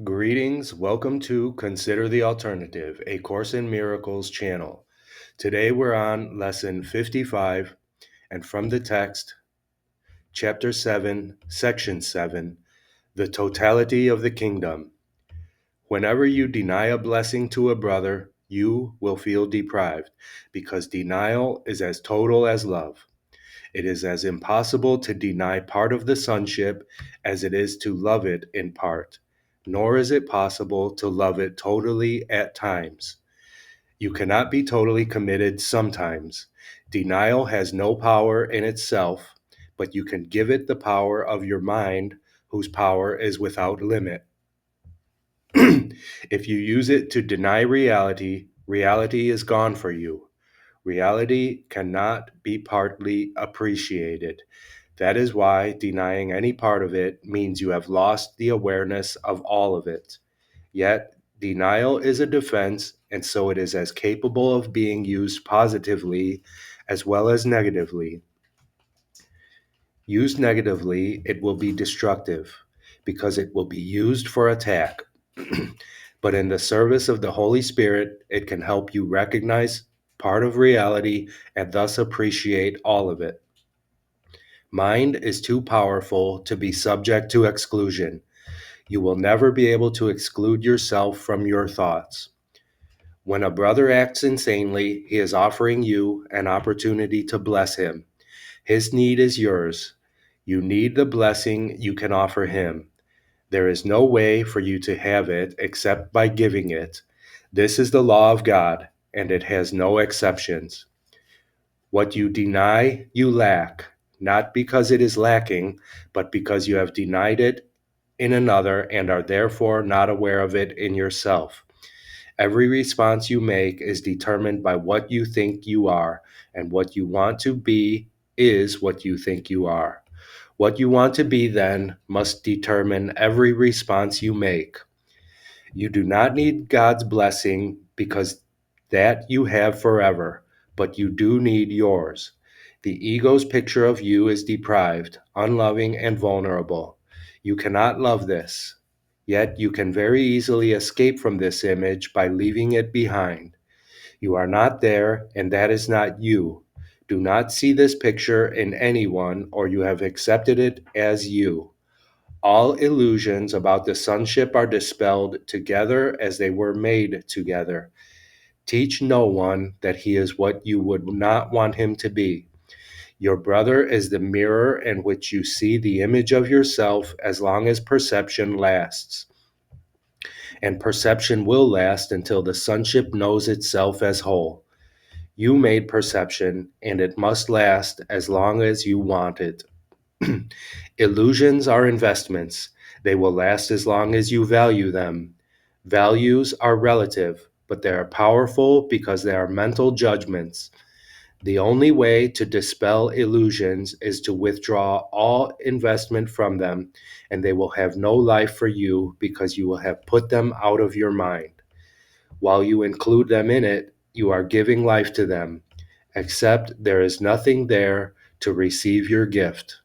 Greetings, welcome to Consider the Alternative, a Course in Miracles channel. Today we're on lesson 55, and from the text, chapter 7, section 7, the totality of the kingdom. Whenever you deny a blessing to a brother, you will feel deprived, because denial is as total as love. It is as impossible to deny part of the sonship as it is to love it in part, nor is it possible to love it totally at times. You cannot be totally committed sometimes. Denial has no power in itself, but you can give it the power of your mind, whose power is without limit. If you use it to deny reality, reality is gone for you. Reality cannot be partly appreciated. That is why denying any part of it means you have lost the awareness of all of it. Yet, denial is a defense, and so it is as capable of being used positively as well as negatively. Used negatively, it will be destructive, because it will be used for attack. But in the service of the Holy Spirit, it can help you recognize part of reality and thus appreciate all of it. Mind is too powerful to be subject to exclusion. You will never be able to exclude yourself from your thoughts. When a brother acts insanely, he is offering you an opportunity to bless him. His need is yours. You need the blessing you can offer him. There is no way for you to have it except by giving it. This is the law of God, and it has no exceptions. What you deny, you lack, not because it is lacking, but because you have denied it in another and are therefore not aware of it in yourself. Every response you make is determined by what you think you are, and what you want to be is what you think you are. What you want to be then must determine every response you make. You do not need God's blessing because that you have forever, but you do need yours. The ego's picture of you is deprived, unloving, and vulnerable. You cannot love this. Yet you can very easily escape from this image by leaving it behind. You are not there, and that is not you. Do not see this picture in anyone, or you have accepted it as you. All illusions about the sonship are dispelled together as they were made together. Teach no one that he is what you would not want him to be. Your brother is the mirror in which you see the image of yourself as long as perception lasts. And perception will last until the sonship knows itself as whole. You made perception, and it must last as long as you want it. Illusions are investments. They will last as long as you value them. Values are relative, but they are powerful because they are mental judgments. The only way to dispel illusions is to withdraw all investment from them, and they will have no life for you because you will have put them out of your mind. While you include them in it, you are giving life to them, except there is nothing there to receive your gift.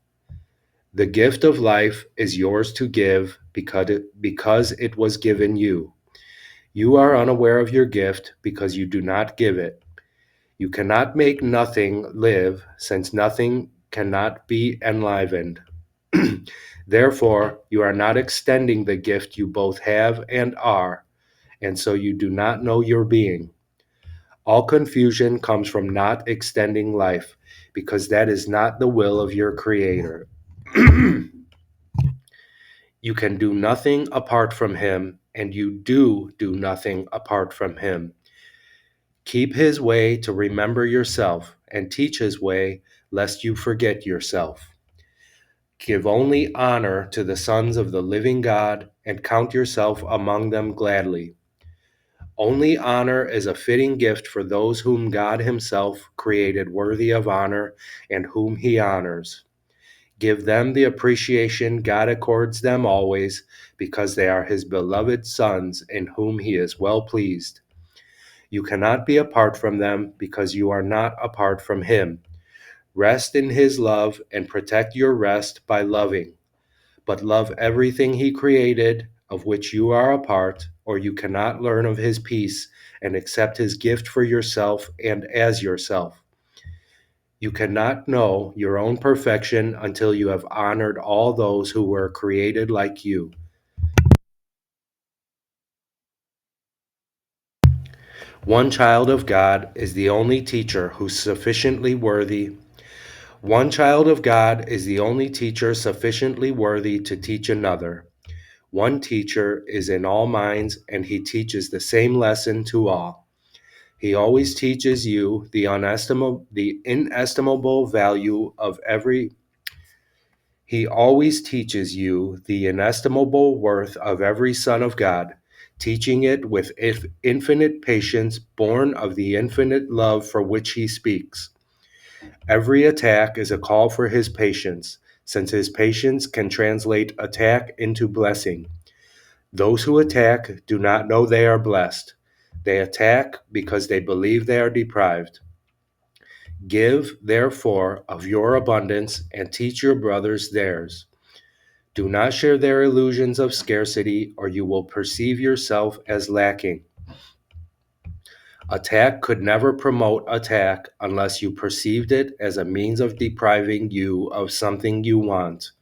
The gift of life is yours to give because it was given you. You are unaware of your gift because you do not give it. You cannot make nothing live, since nothing cannot be enlivened. Therefore, you are not extending the gift you both have and are, and so you do not know your being. All confusion comes from not extending life, because that is not the will of your Creator. You can do nothing apart from him, and you do nothing apart from him. Keep his way to remember yourself, and teach his way, lest you forget yourself. Give only honor to the sons of the living God, and count yourself among them gladly. Only honor is a fitting gift for those whom God himself created worthy of honor, and whom he honors. Give them the appreciation God accords them always, because they are his beloved sons in whom he is well pleased. You cannot be apart from them, because you are not apart from him. Rest in his love and protect your rest by loving. But love everything he created, of which you are a part, or you cannot learn of his peace and accept his gift for yourself and as yourself. You cannot know your own perfection until you have honored all those who were created like you. One child of God is the only teacher who's sufficiently worthy. One child of God is the only teacher sufficiently worthy to teach another. One teacher is in all minds, and he teaches the same lesson to all. He always teaches you the inestimable value of every. He always teaches you the inestimable worth of every son of God, teaching it with infinite patience, born of the infinite love for which he speaks. Every attack is a call for his patience, since his patience can translate attack into blessing. Those who attack do not know they are blessed. They attack because they believe they are deprived. Give, therefore, of your abundance and teach your brothers theirs. Do not share their illusions of scarcity, or you will perceive yourself as lacking. Attack could never promote attack unless you perceived it as a means of depriving you of something you want.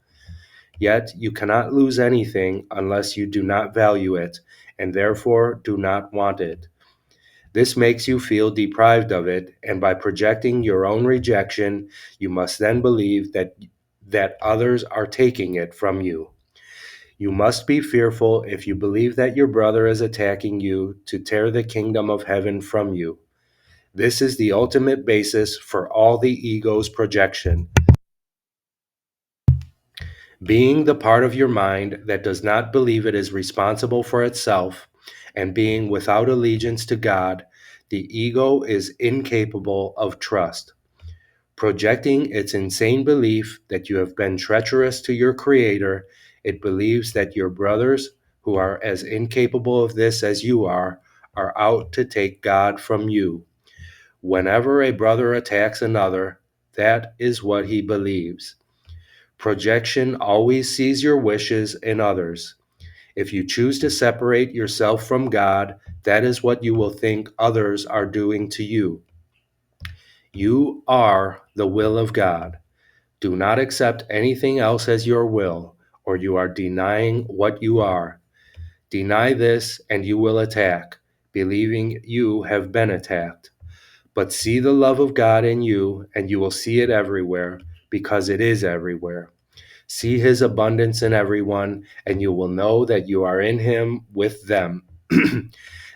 Yet you cannot lose anything unless you do not value it, and therefore do not want it. This makes you feel deprived of it, and by projecting your own rejection, you must then believe that others are taking it from you. You must be fearful if you believe that your brother is attacking you to tear the kingdom of heaven from you. This is the ultimate basis for all the ego's projection. Being the part of your mind that does not believe it is responsible for itself, and being without allegiance to God, the ego is incapable of trust. Projecting its insane belief that you have been treacherous to your Creator, it believes that your brothers, who are as incapable of this as you are out to take God from you. Whenever a brother attacks another, that is what he believes. Projection always sees your wishes in others. If you choose to separate yourself from God, that is what you will think others are doing to you. You are the will of God. Do not accept anything else as your will, or you are denying what you are. Deny this, and you will attack, believing you have been attacked. But see the love of God in you, and you will see it everywhere, because it is everywhere. See his abundance in everyone, and you will know that you are in him with them.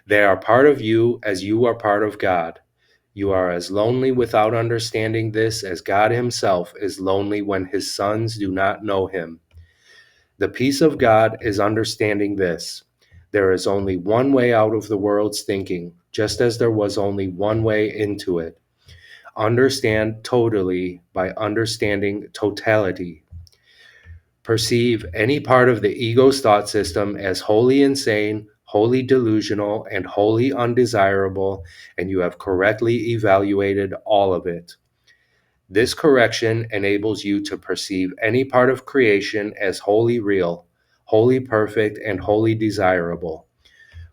They are part of you as you are part of God. You are as lonely without understanding this as God himself is lonely when his sons do not know him. The peace of God is understanding this. There is only one way out of the world's thinking, just as there was only one way into it. Understand totally by understanding totality. Perceive any part of the ego's thought system as wholly insane, wholly delusional, and wholly undesirable, and you have correctly evaluated all of it. This correction enables you to perceive any part of creation as wholly real, wholly perfect, and wholly desirable.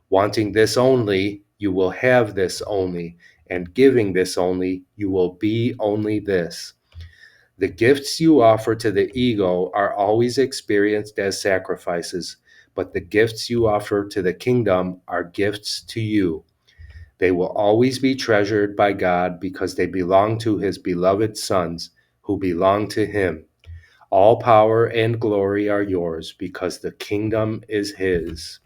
Wanting this only, you will have this only, and giving this only, you will be only this. The gifts you offer to the ego are always experienced as sacrifices, but the gifts you offer to the kingdom are gifts to you. They will always be treasured by God because they belong to his beloved sons, who belong to him. All power and glory are yours because the kingdom is his.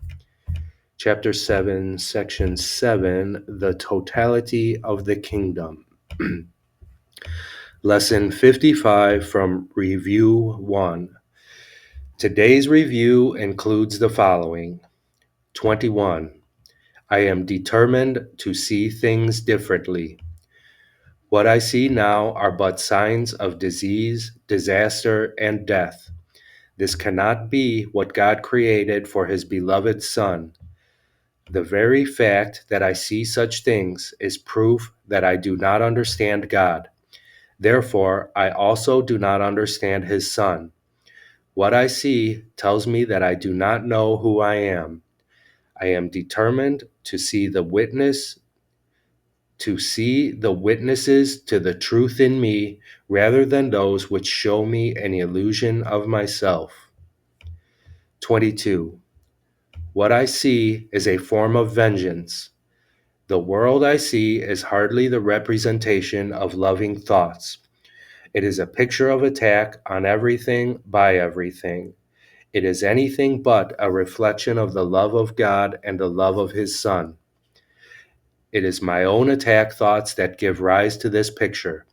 Chapter 7, Section 7, The Totality of the Kingdom. Lesson 55 from Review 1. Today's review includes the following. 21. I am determined to see things differently. What I see now are but signs of disease, disaster, and death. This cannot be what God created for his beloved Son. The very fact that I see such things is proof that I do not understand God. Therefore, I also do not understand his Son. What I see tells me that I do not know who I am. I am determined to see the witnesses to the truth in me rather than those which show me an illusion of myself. 22. What I see is a form of vengeance. The world I see is hardly the representation of loving thoughts. It is a picture of attack on everything by everything. It is anything but a reflection of the love of God and the love of His Son. It is my own attack thoughts that give rise to this picture.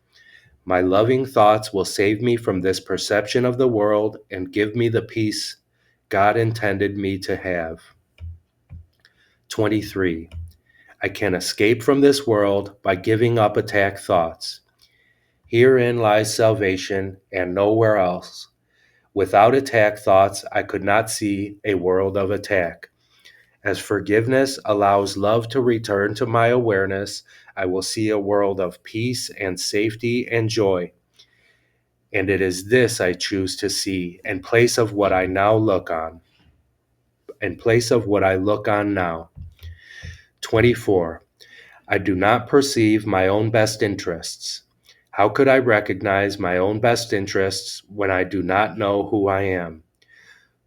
My loving thoughts will save me from this perception of the world and give me the peace God intended me to have. 23. I can escape from this world by giving up attack thoughts. Herein lies salvation and nowhere else. Without attack thoughts, I could not see a world of attack. As forgiveness allows love to return to my awareness, I will see a world of peace and safety and joy. And it is this I choose to see in place of what I now look on. In place of what I look on now. 24. I do not perceive my own best interests. How could I recognize my own best interests when I do not know who I am?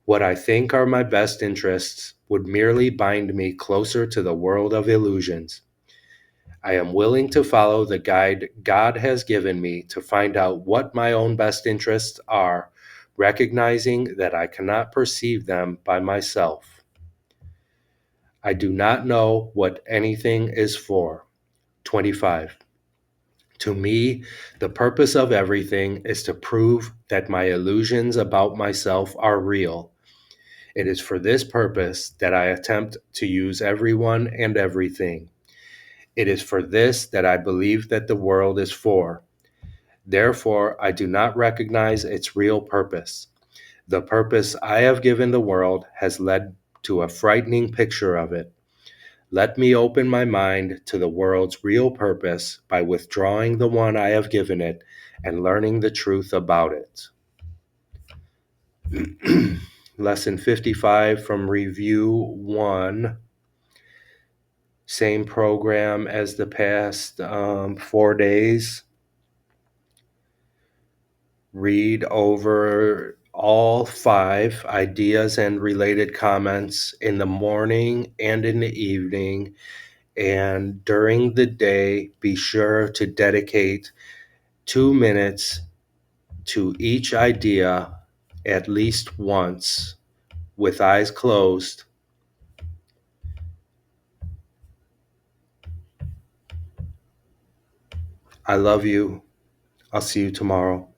What I think are my best interests would merely bind me closer to the world of illusions. I am willing to follow the guide God has given me to find out what my own best interests are, recognizing that I cannot perceive them by myself. I do not know what anything is for. 25. To me, the purpose of everything is to prove that my illusions about myself are real. It is for this purpose that I attempt to use everyone and everything. It is for this that I believe that the world is for. Therefore, I do not recognize its real purpose. The purpose I have given the world has led to a frightening picture of it. Let me open my mind to the world's real purpose by withdrawing the one I have given it and learning the truth about it. Lesson 55 from Review 1. Same program as the past 4 days. Read over all 5 ideas and related comments in the morning and in the evening. And during the day, be sure to dedicate 2 minutes to each idea at least once with eyes closed. I love you. I'll see you tomorrow.